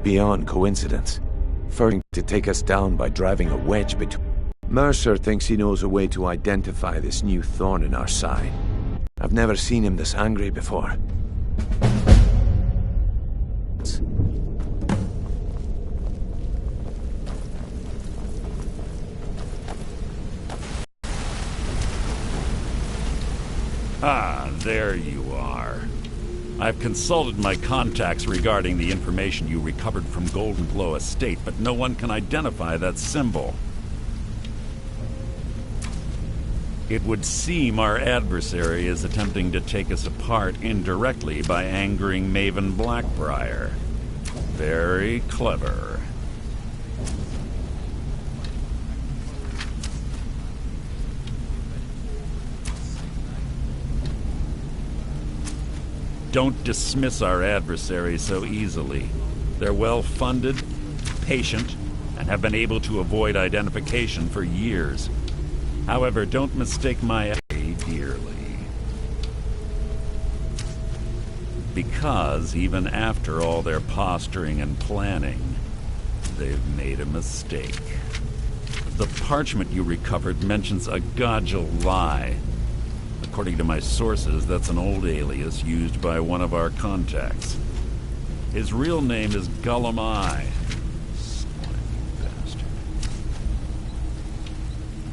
beyond coincidence. First to take us down by driving a wedge between. Mercer thinks he knows a way to identify this new thorn in our side. I've never seen him this angry before. Ah, there you are. I've consulted my contacts regarding the information you recovered from Golden Glow Estate, but no one can identify that symbol. It would seem our adversary is attempting to take us apart indirectly by angering Maven Blackbriar. Very clever. Don't dismiss our adversaries so easily. They're well-funded, patient, and have been able to avoid identification for years. However, don't mistake my dearly. Because even after all their posturing and planning, they've made a mistake. The parchment you recovered mentions a Godgel lie. According to my sources, that's an old alias used by one of our contacts. His real name is Gullum Eye. Slimy bastard.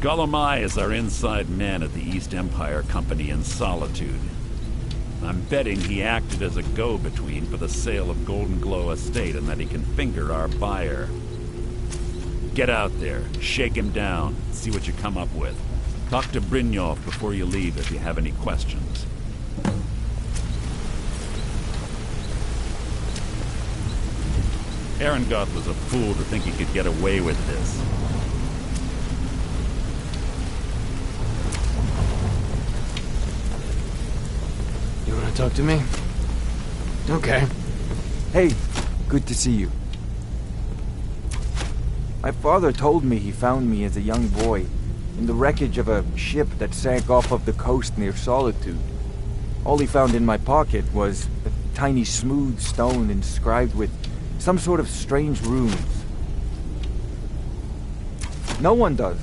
Gullum Eye is our inside man at the East Empire Company in Solitude. I'm betting he acted as a go-between for the sale of Golden Glow Estate and that he can finger our buyer. Get out there, shake him down, see what you come up with. Talk to Brynjolf before you leave if you have any questions. Arengoth was a fool to think he could get away with this. You want to talk to me? Okay. Hey, good to see you. My father told me he found me as a young boy in the wreckage of a ship that sank off of the coast near Solitude. All he found in my pocket was a tiny smooth stone inscribed with some sort of strange runes. No one does.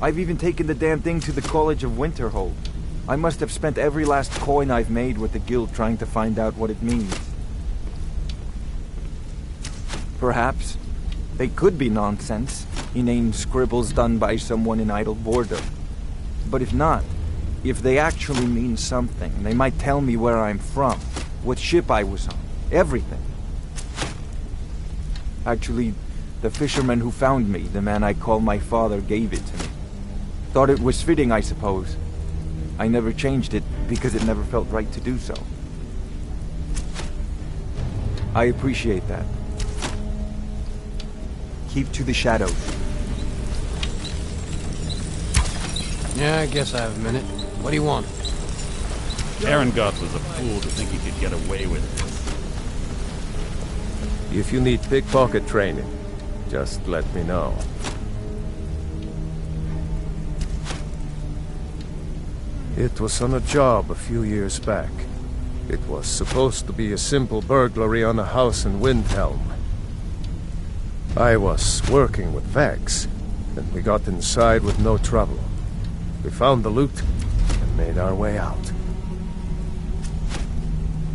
I've even taken the damn thing to the College of Winterhold. I must have spent every last coin I've made with the guild trying to find out what it means. Perhaps they could be nonsense, inane scribbles done by someone in idle boredom. But if not, if they actually mean something, they might tell me where I'm from, what ship I was on, everything. Actually, the fisherman who found me, the man I call my father, gave it to me. Thought it was fitting, I suppose. I never changed it because it never felt right to do so. I appreciate that. Keep to the shadows. Yeah, I guess I have a minute. What do you want? Arengoth was a fool to think he could get away with this. If you need pickpocket training, just let me know. It was on a job a few years back. It was supposed to be a simple burglary on a house in Windhelm. I was working with Vex, and we got inside with no trouble. We found the loot and made our way out.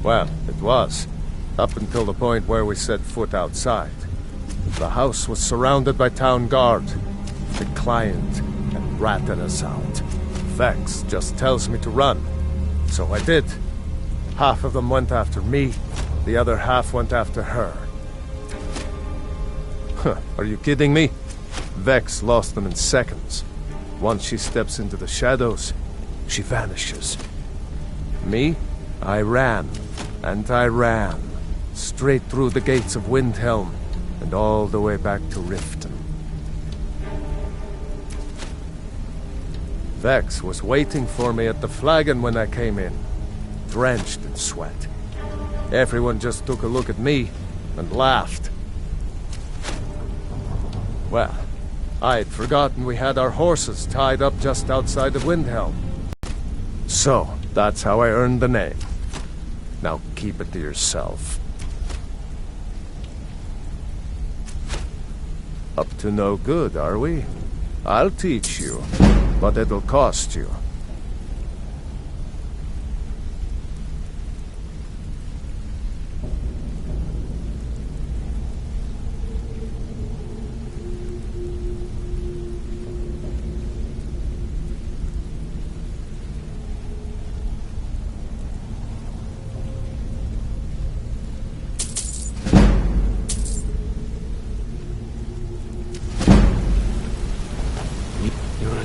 Well, it was, up until the point where we set foot outside. The house was surrounded by town guard. The client had ratted us out. Vex just tells me to run, so I did. Half of them went after me, the other half went after her. Huh, are you kidding me? Vex lost them in seconds. Once she steps into the shadows, she vanishes. Me? I ran, and I ran, straight through the gates of Windhelm, and all the way back to Riften. Vex was waiting for me at the flagon when I came in, drenched in sweat. Everyone just took a look at me and laughed. Well, I'd forgotten we had our horses tied up just outside of Windhelm. So, that's how I earned the name. Now keep it to yourself. Up to no good, are we? I'll teach you, but it'll cost you.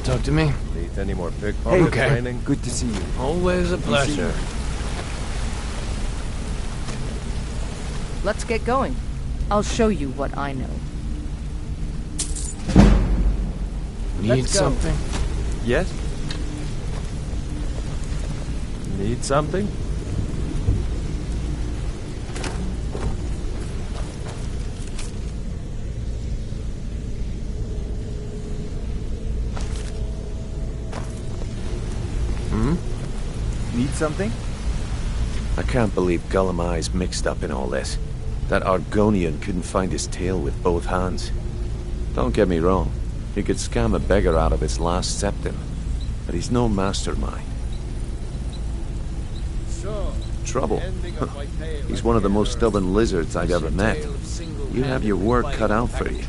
Talk to me? Need any more pickpocket Hey, training? Good to see you. Always a pleasure. Let's get going. I'll show you what I know. Need Let's go. something? Yes? Need something? Need something? I can't believe Gullumai's mixed up in all this. That Argonian couldn't find his tail with both hands. Don't get me wrong, he could scam a beggar out of his last septim, but he's no mastermind. So, Trouble. ending of my tale He's one of the most here. stubborn lizards I've ever met. You have your work cut out for you.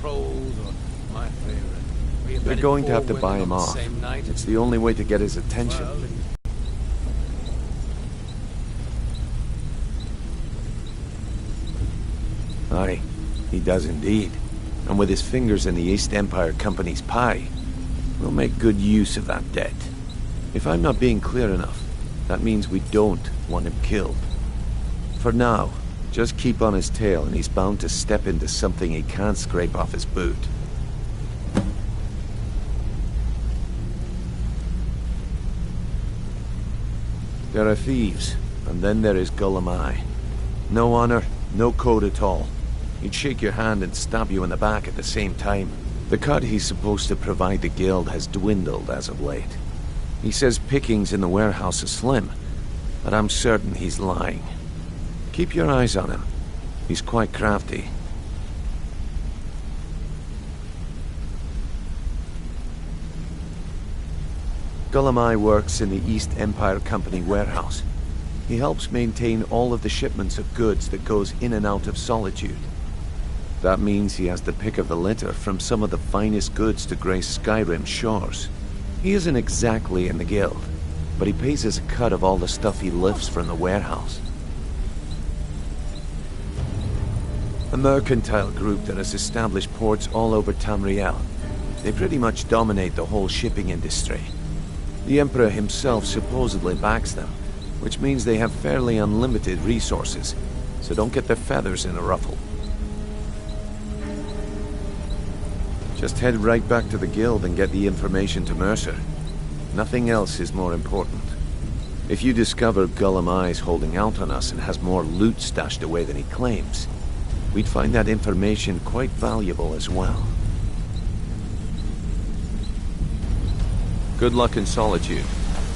They're going to have to buy him off. It's the only way to get his attention. Aye, he does indeed. And with his fingers in the East Empire Company's pie, we'll make good use of that debt. If I'm not being clear enough, that means we don't want him killed. For now, just keep on his tail and he's bound to step into something he can't scrape off his boot. There are thieves, and then there is Gullumai. No honor, no code at all. He'd shake your hand and stab you in the back at the same time. The cut he's supposed to provide the guild has dwindled as of late. He says pickings in the warehouse are slim, but I'm certain he's lying. Keep your eyes on him. He's quite crafty. Gullumai works in the East Empire Company warehouse. He helps maintain all of the shipments of goods that goes in and out of Solitude. That means he has the pick of the litter from some of the finest goods to grace Skyrim shores. He isn't exactly in the guild, but he pays us a cut of all the stuff he lifts from the warehouse. A mercantile group that has established ports all over Tamriel. They pretty much dominate the whole shipping industry. The Emperor himself supposedly backs them, which means they have fairly unlimited resources, so don't get their feathers in a ruffle. Just head right back to the guild and get the information to Mercer. Nothing else is more important. If you discover Gullumai's holding out on us and has more loot stashed away than he claims, we'd find that information quite valuable as well. Good luck in Solitude.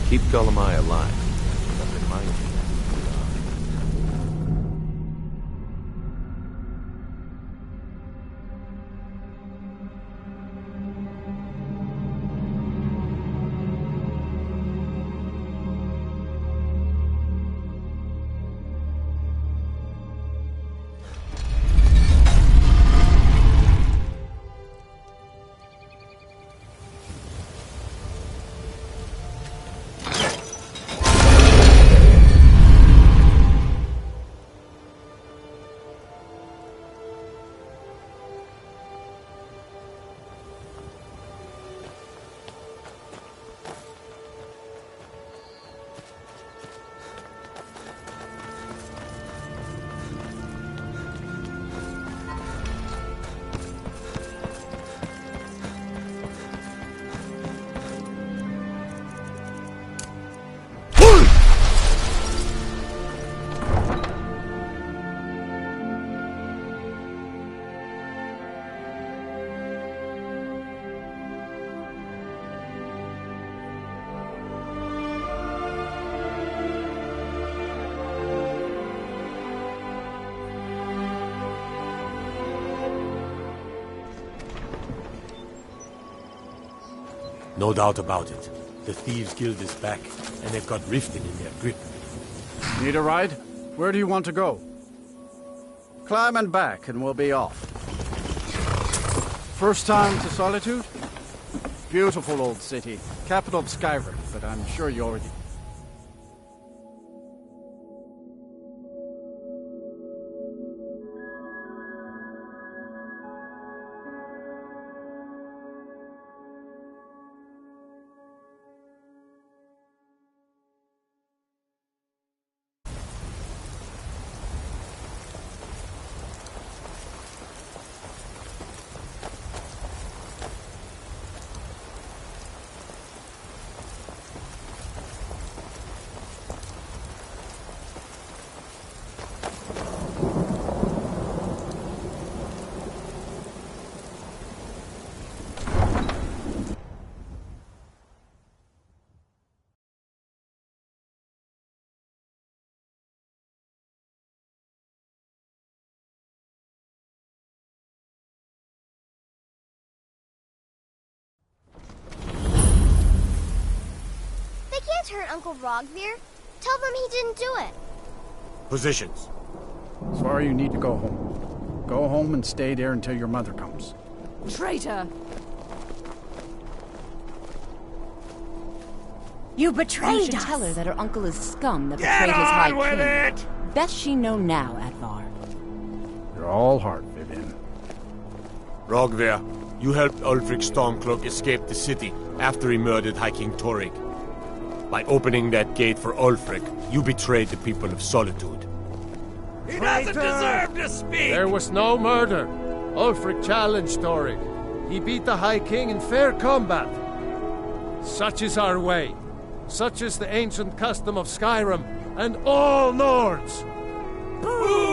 Keep Gullumai alive. But remind me. No doubt about it. The Thieves Guild is back, and they've got Riften in their grip. Need a ride? Where do you want to go? Climb and back, and we'll be off. First time to Solitude? Beautiful old city. Capital of Skyrim, but I'm sure you already... Hurt Uncle Rogvir? Tell them he didn't do it. Positions. Sorry, you need to go home. Go home and stay there until your mother comes. Traitor! You betrayed us! You should tell her that her uncle is scum that betrayed his high king. It! Best she know now, Advar. You're all heart, Vivian. Rogver, you helped Ulfric Stormcloak escape the city after he murdered High King Torrik. By opening that gate for Ulfric, you betrayed the people of Solitude. He doesn't deserve to speak! There was no murder. Ulfric challenged Torrik. He beat the High King in fair combat. Such is our way. Such is the ancient custom of Skyrim and all Nords. Boo!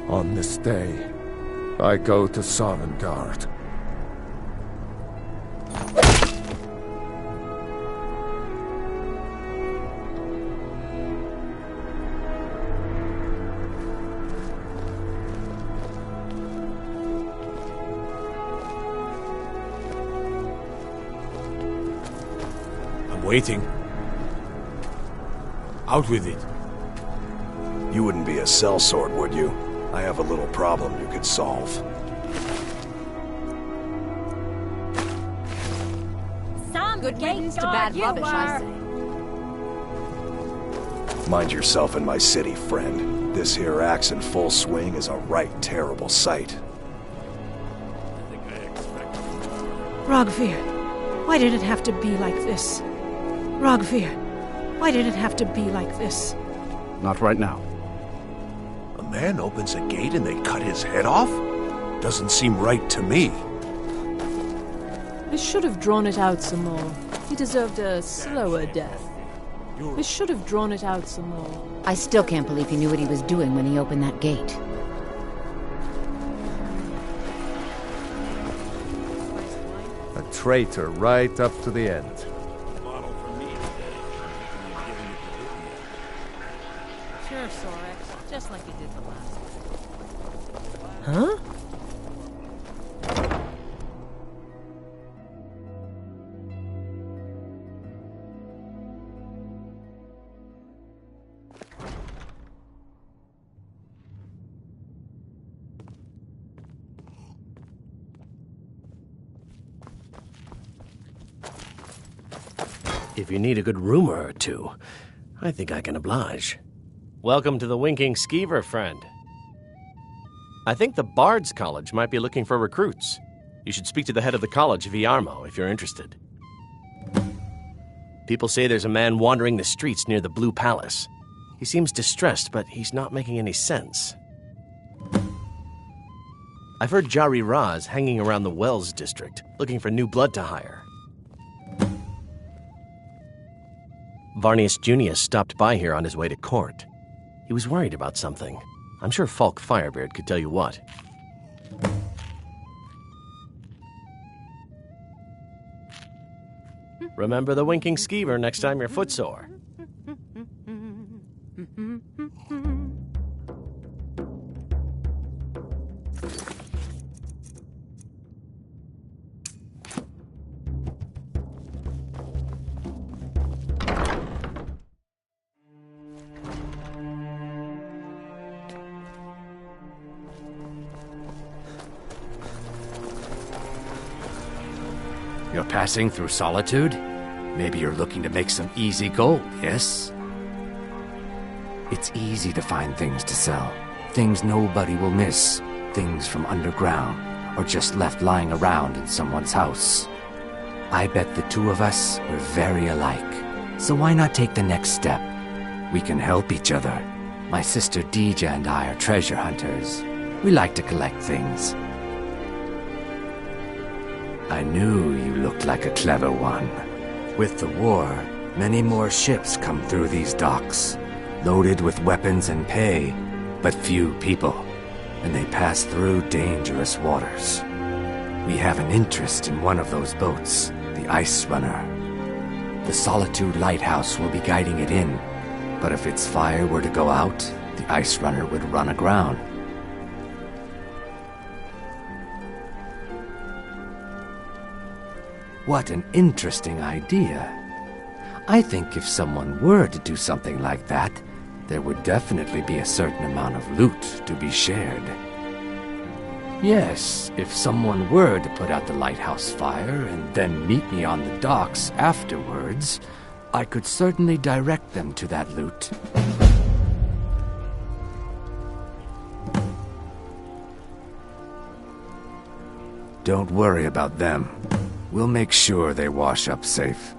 On this day, I go to Sovngarde. I'm waiting. Out with it. You wouldn't be a sellsword, would you? I have a little problem you could solve. Some Good riddance to bad rubbish, I say. Mind yourself in my city, friend. This here axe in full swing is a right terrible sight. I think I expected Rogvir, why did it have to be like this? Rogvir, why did it have to be like this? Not right now. A man opens a gate and they cut his head off? Doesn't seem right to me. We should have drawn it out some more. He deserved a slower death. We should have drawn it out some more. I still can't believe he knew what he was doing when he opened that gate. A traitor right up to the end. bottle for me today. You're giving it to Vivian. Sure, Sorex. Just like you did the last one. Huh? If you need a good rumor or two, I think I can oblige. Welcome to the Winking Skeever, friend. I think the Bard's College might be looking for recruits. You should speak to the head of the college, Viarmo, if you're interested. People say there's a man wandering the streets near the Blue Palace. He seems distressed, but he's not making any sense. I've heard Jari Raz hanging around the Wells district, looking for new blood to hire. Varnius Junius stopped by here on his way to court. He was worried about something. I'm sure Falk Firebeard could tell you what. Remember the Winking Skeever next time you're footsore. You're passing through Solitude? Maybe you're looking to make some easy gold, yes? It's easy to find things to sell. Things nobody will miss. Things from underground, or just left lying around in someone's house. I bet the two of us were very alike. So why not take the next step? We can help each other. My sister Deeja and I are treasure hunters. We like to collect things. I knew you looked like a clever one. With the war, many more ships come through these docks, loaded with weapons and pay, but few people, and they pass through dangerous waters. We have an interest in one of those boats, the Ice Runner. The Solitude Lighthouse will be guiding it in, but if its fire were to go out, the Ice Runner would run aground. What an interesting idea. I think if someone were to do something like that, there would definitely be a certain amount of loot to be shared. Yes, if someone were to put out the lighthouse fire and then meet me on the docks afterwards, I could certainly direct them to that loot. Don't worry about them. We'll make sure they wash up safe.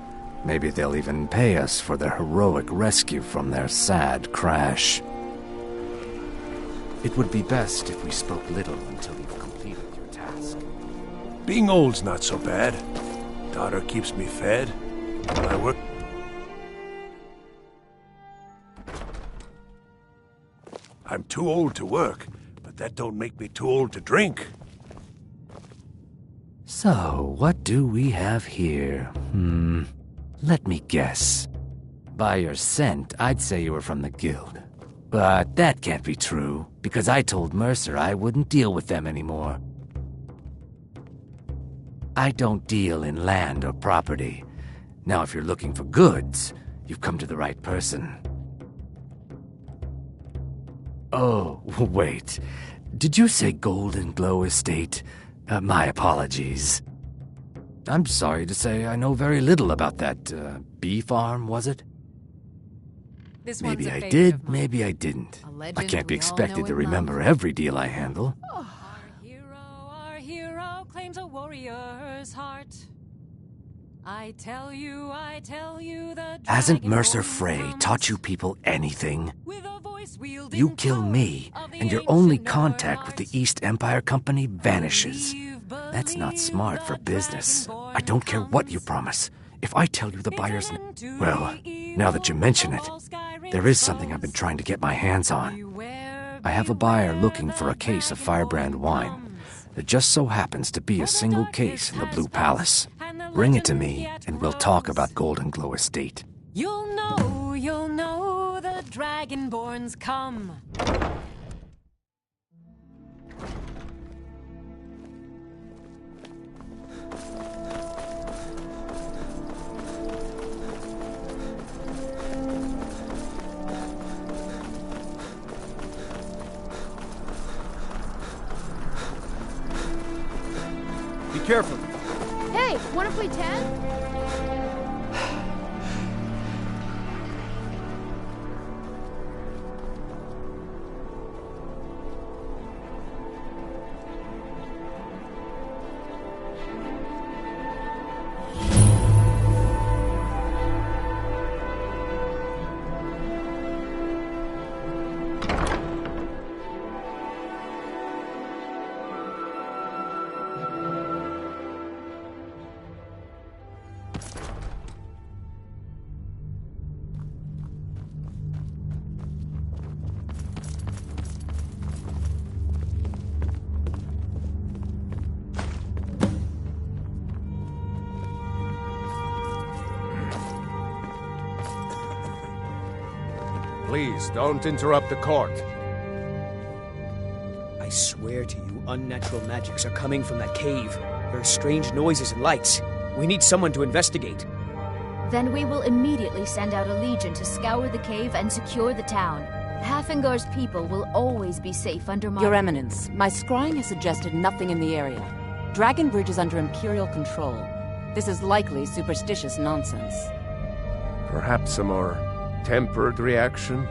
Maybe they'll even pay us for their heroic rescue from their sad crash. It would be best if we spoke little until you've completed your task. Being old's not so bad. Daughter keeps me fed. While I work... I'm too old to work, but that don't make me too old to drink. So, what do we have here? Let me guess. By your scent, I'd say you were from the guild. But that can't be true, because I told Mercer I wouldn't deal with them anymore. I don't deal in land or property. Now, if you're looking for goods, you've come to the right person. Oh, wait. Did you say Golden Glow Estate? My apologies. I'm sorry to say I know very little about that, bee farm, was it? Maybe I did, maybe I didn't. I can't be expected to remember every deal I handle. Our hero claims a warrior's heart. I tell you, the Hasn't Mercer Frey taught you people anything? You kill me, and your only contact with the East Empire Company vanishes. That's not smart for business. I don't care what you promise. If I tell you the buyer's name... Well, now that you mention it, there is something I've been trying to get my hands on. I have a buyer looking for a case of Firebrand wine. There just so happens to be a single case in the Blue Palace. Bring it to me, and we'll talk about Golden Glow Estate. You'll know the Dragonborn's come. Be careful. Hey, wanna play tag? Please, don't interrupt the court. I swear to you, unnatural magics are coming from that cave. There are strange noises and lights. We need someone to investigate. Then we will immediately send out a legion to scour the cave and secure the town. Hafingar's people will always be safe under my... Your Eminence, my scrying has suggested nothing in the area. Dragon Bridge is under Imperial control. This is likely superstitious nonsense. Perhaps a more tempered reaction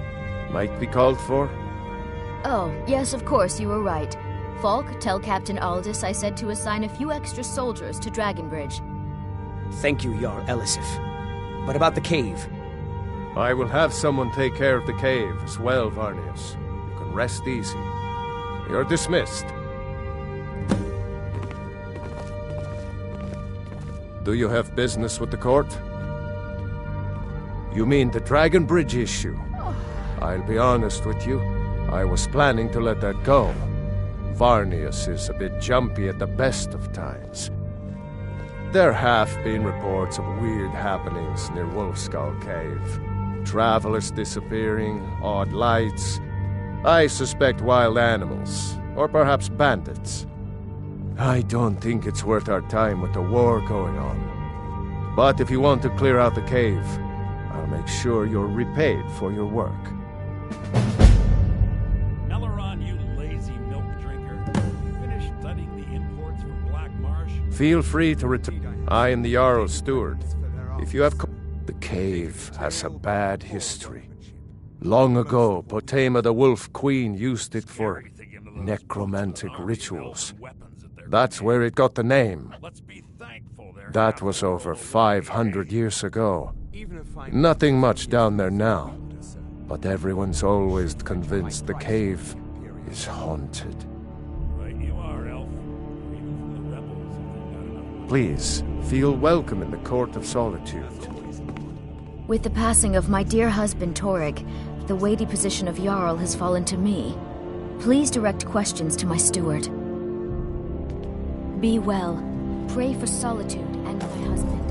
might be called for? Oh, yes, of course, you were right. Falk, tell Captain Aldous I said to assign a few extra soldiers to Dragonbridge. Thank you, Jarl Elisif. But about the cave? I will have someone take care of the cave as well, Varnius. You can rest easy. You're dismissed. Do you have business with the court? You mean the Dragonbridge issue? I'll be honest with you. I was planning to let that go. Varnius is a bit jumpy at the best of times. There have been reports of weird happenings near Wolfskull Cave. Travelers disappearing, odd lights. I suspect wild animals, or perhaps bandits. I don't think it's worth our time with the war going on. But if you want to clear out the cave, I'll make sure you're repaid for your work. Elleron, you lazy milk drinker. You finished studying the imports from Black Marsh? Feel free to return. I am the Jarl's steward. If you have... The cave has a bad history. Long ago, Potema the Wolf Queen used it for necromantic rituals. That's where it got the name. That was over 500 years ago. Nothing much down there now. But everyone's always convinced the cave is haunted. Please, feel welcome in the Court of Solitude. With the passing of my dear husband Torrig, the weighty position of Jarl has fallen to me. Please direct questions to my steward. Be well. Pray for Solitude and my husband.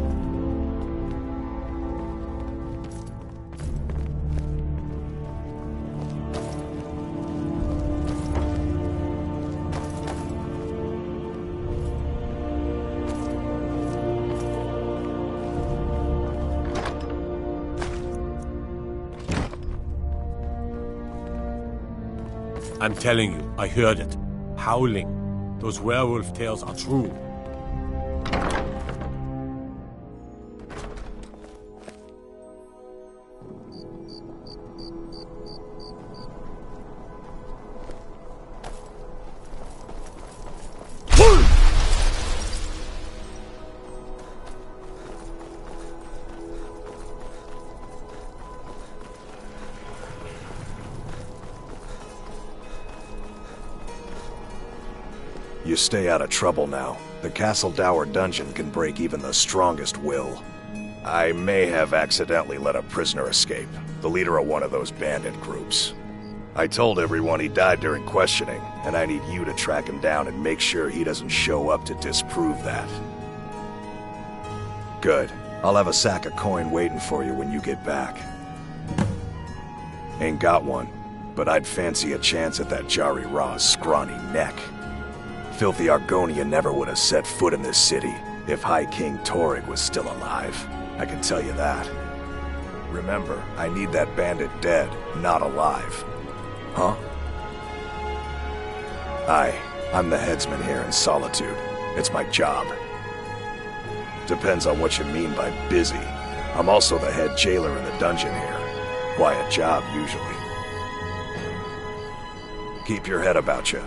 I'm telling you, I heard it. Howling. Those werewolf tales are true. You stay out of trouble now. The Castle Dower dungeon can break even the strongest will. I may have accidentally let a prisoner escape, the leader of one of those bandit groups. I told everyone he died during questioning, and I need you to track him down and make sure he doesn't show up to disprove that. Good. I'll have a sack of coin waiting for you when you get back. Ain't got one, but I'd fancy a chance at that Jari Ra's scrawny neck. Filthy Argonia never would have set foot in this city if High King Torrig was still alive. I can tell you that. Remember, I need that bandit dead, not alive. Huh? I'm the headsman here in Solitude. It's my job. Depends on what you mean by busy. I'm also the head jailer in the dungeon here. Quiet job, usually. Keep your head about you.